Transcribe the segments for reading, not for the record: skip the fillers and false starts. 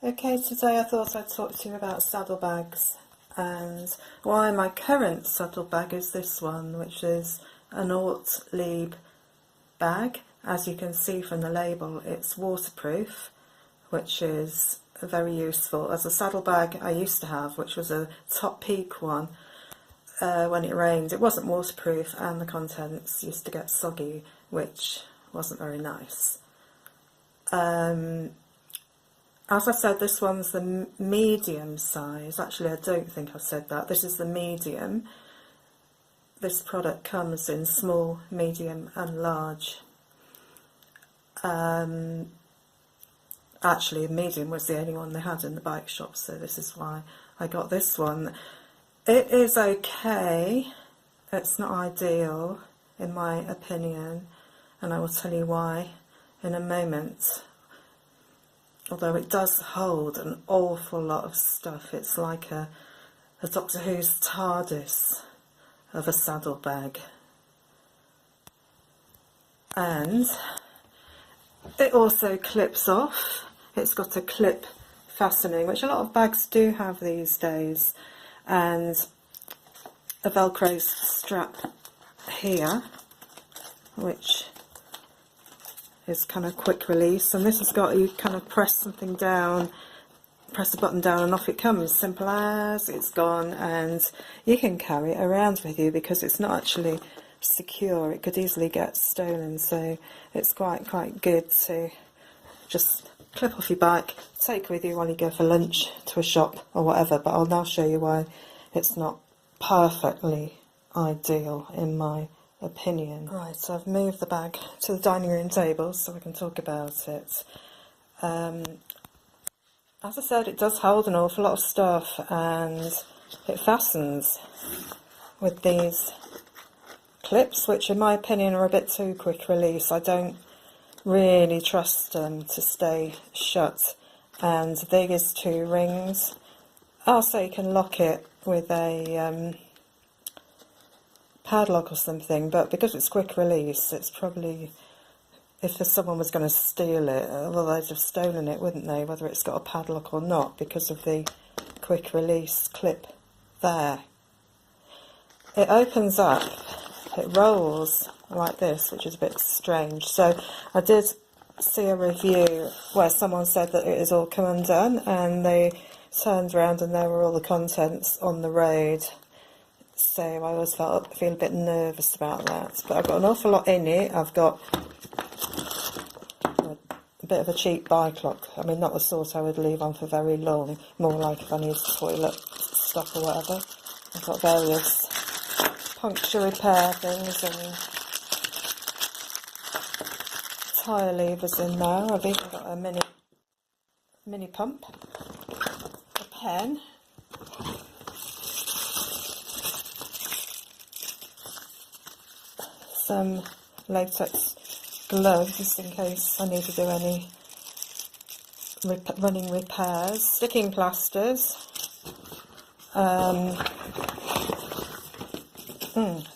Okay, today I thought I'd talk to you about saddlebags and why my current saddlebag is this one, which is an Ortlieb bag. As you can see from the label, it's waterproof, which is very useful. As a saddlebag I used to have, which was a top peak one, when it rained, it wasn't waterproof and the contents used to get soggy, which wasn't very nice. As I said, this one's the medium size. Actually, I don't think I said that. This is the medium. This product comes in small, medium and large. Actually, medium was the only one they had in the bike shop, so this is why I got this one. It is okay. It's not ideal, in my opinion, and I will tell you why in a moment. Although it does hold an awful lot of stuff. It's like a Doctor Who's TARDIS of a saddlebag. And it also clips off. It's got a clip fastening, which a lot of bags do have these days, and a Velcro strap here, which is kind of quick release, and this has got, you kind of press something down, press the button down and off it comes, simple as, it's gone, and you can carry it around with you because it's not actually secure. It could easily get stolen, so it's quite good to just clip off your bike, take with you while you go for lunch to a shop or whatever. But I'll now show you why it's not perfectly ideal in my opinion. Right, so I've moved the bag to the dining room table so we can talk about it. As I said, it does hold an awful lot of stuff, and it fastens with these clips, which in my opinion are a bit too quick release. I don't really trust them to stay shut, and these two rings, I'll say you can lock it with a padlock or something, but because it's quick release, it's probably, if someone was going to steal it, well, they'd have stolen it, wouldn't they, whether it's got a padlock or not, because of the quick release clip there. It opens up, it rolls like this, which is a bit strange. So I did see a review where someone said that it is all come undone, and they turned around and there were all the contents on the road. So I always feel a bit nervous about that. But I've got an awful lot in it. I've got a bit of a cheap bike lock. I mean, not the sort I would leave on for very long. More like if I need toilet stuff or whatever. I've got various puncture repair things and tyre levers in there. I've even got a mini pump, a pen, some latex gloves in case I need to do any running repairs, sticking plasters,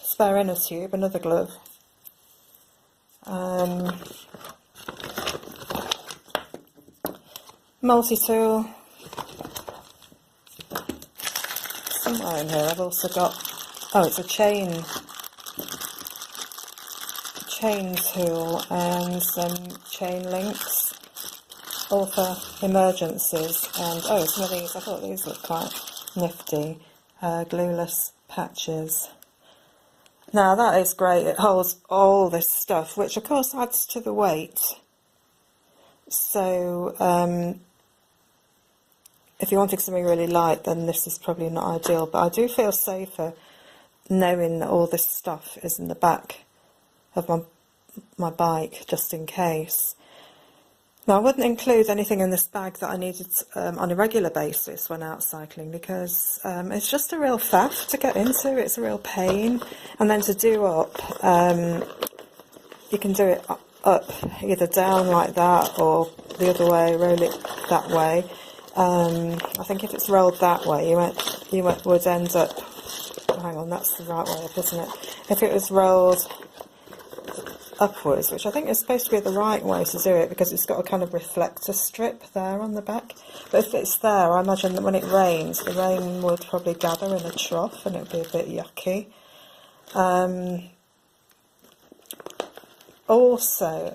spare inner tube, another glove, multi-tool. Somewhere in here I've also got, oh, it's a chain tool and some chain links, all for emergencies. And oh, some of these, I thought these looked quite nifty, glueless patches. Now that is great, it holds all this stuff, which of course adds to the weight. So if you wanted something really light, then this is probably not ideal, but I do feel safer knowing that all this stuff is in the back of my bike, just in case. Now, I wouldn't include anything in this bag that I needed on a regular basis when out cycling, because it's just a real faff to get into. It's a real pain, and then to do up, you can do it up either down like that or the other way, roll it that way. I think if it's rolled that way, you would end up, hang on, that's the right way up, isn't it? If it was rolled upwards, which I think is supposed to be the right way to do it because it's got a kind of reflector strip there on the back. But if it's there, I imagine that when it rains, the rain would probably gather in a trough and it would be a bit yucky. Also,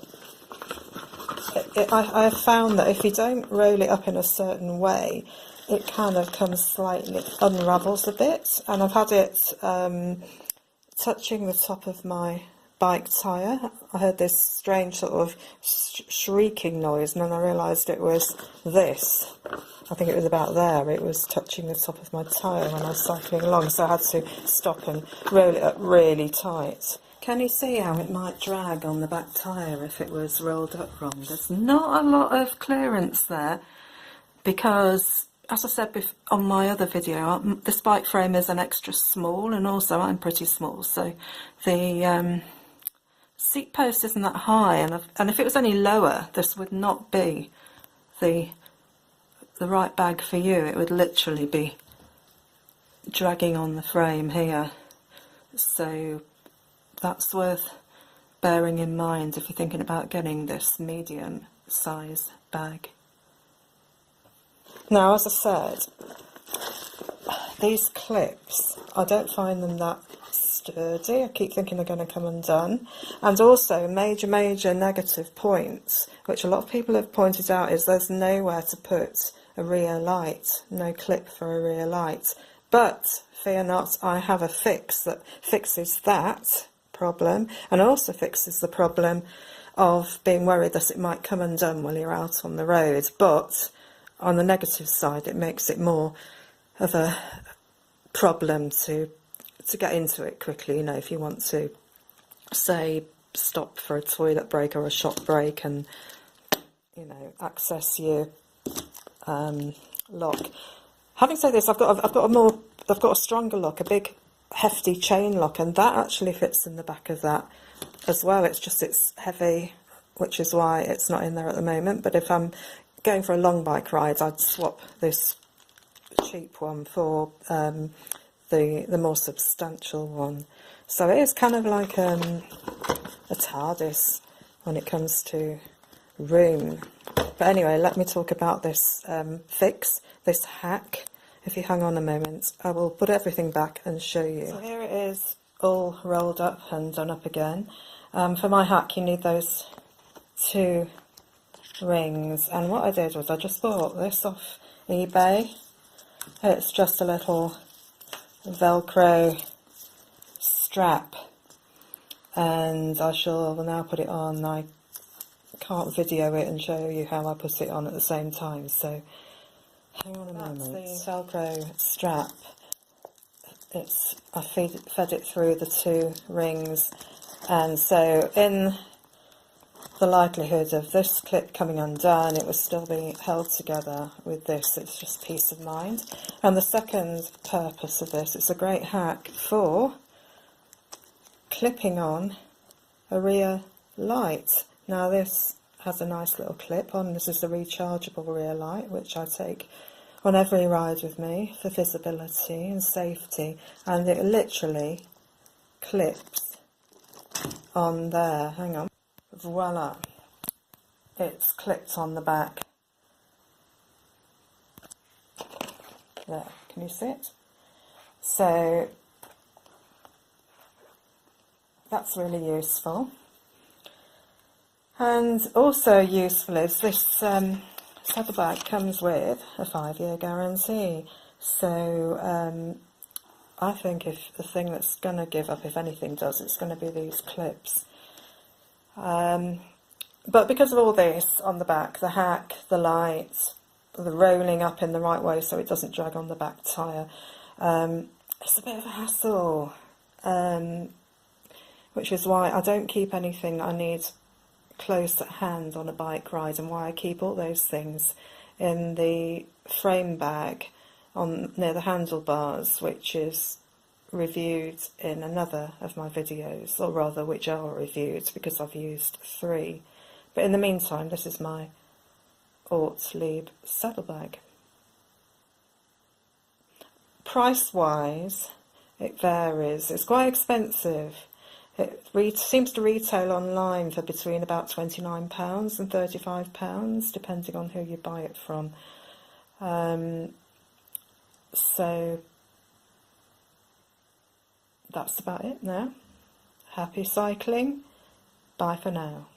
I have found that if you don't roll it up in a certain way, it kind of comes slightly, unravels a bit, and I've had it touching the top of my bike tyre. I heard this strange sort of shrieking noise, and then I realised it was this. I think it was about there. It was touching the top of my tyre when I was cycling along, so I had to stop and roll it up really tight. Can you see how it might drag on the back tyre if it was rolled up wrong? There's not a lot of clearance there because, as I said on my other video, this bike frame is an extra small, and also I'm pretty small, so the seat post isn't that high, and if it was any lower, this would not be the right bag for you. It would literally be dragging on the frame here, so that's worth bearing in mind if you're thinking about getting this medium size bag. Now, as I said, these clips, I don't find them that sturdy. I keep thinking they're going to come undone. And also, major negative points, which a lot of people have pointed out, is there's nowhere to put a rear light, no clip for a rear light. But fear not, I have a fix that fixes that problem, and also fixes the problem of being worried that it might come undone while you're out on the road. But on the negative side, it makes it more of a problem to get into it quickly. You know, if you want to, say, stop for a toilet break or a shop break and, you know, access your lock. Having said this, I've got a stronger lock, a big hefty chain lock, and that actually fits in the back of that as well. It's just it's heavy, which is why it's not in there at the moment. But if I'm going for a long bike ride, I'd swap this cheap one for the more substantial one. So it is kind of like a TARDIS when it comes to room. But anyway, let me talk about this fix, this hack. If you hang on a moment, I will put everything back and show you. So here it is, all rolled up and done up again. For my hack, you need those two rings, and what I did was I just bought this off eBay. It's just a little Velcro strap, and I shall now put it on. I can't video it and show you how I put it on at the same time, so hang on a moment. That's the Velcro strap. I fed it through the two rings, and so in the likelihood of this clip coming undone, it will still be held together with this. It's just peace of mind. And the second purpose of this, it's a great hack for clipping on a rear light. Now this has a nice little clip on. This is the rechargeable rear light, which I take on every ride with me for visibility and safety, and it literally clips on there. Hang on. Voila, it's clipped on the back. There, can you see it? So that's really useful. And also useful is this saddlebag comes with a 5-year guarantee. So I think if the thing that's going to give up, if anything does, it's going to be these clips. But because of all this on the back, the hack, the light, the rolling up in the right way so it doesn't drag on the back tyre, it's a bit of a hassle, which is why I don't keep anything I need close at hand on a bike ride, and why I keep all those things in the frame bag near the handlebars, which is reviewed in another of my videos, or rather which are reviewed because I've used 3. But in the meantime, this is my Ortlieb Saddle Bag. Price wise, it varies. It's quite expensive It seems to retail online for between about £29 and £35, depending on who you buy it from. So that's about it now. Happy cycling. Bye for now.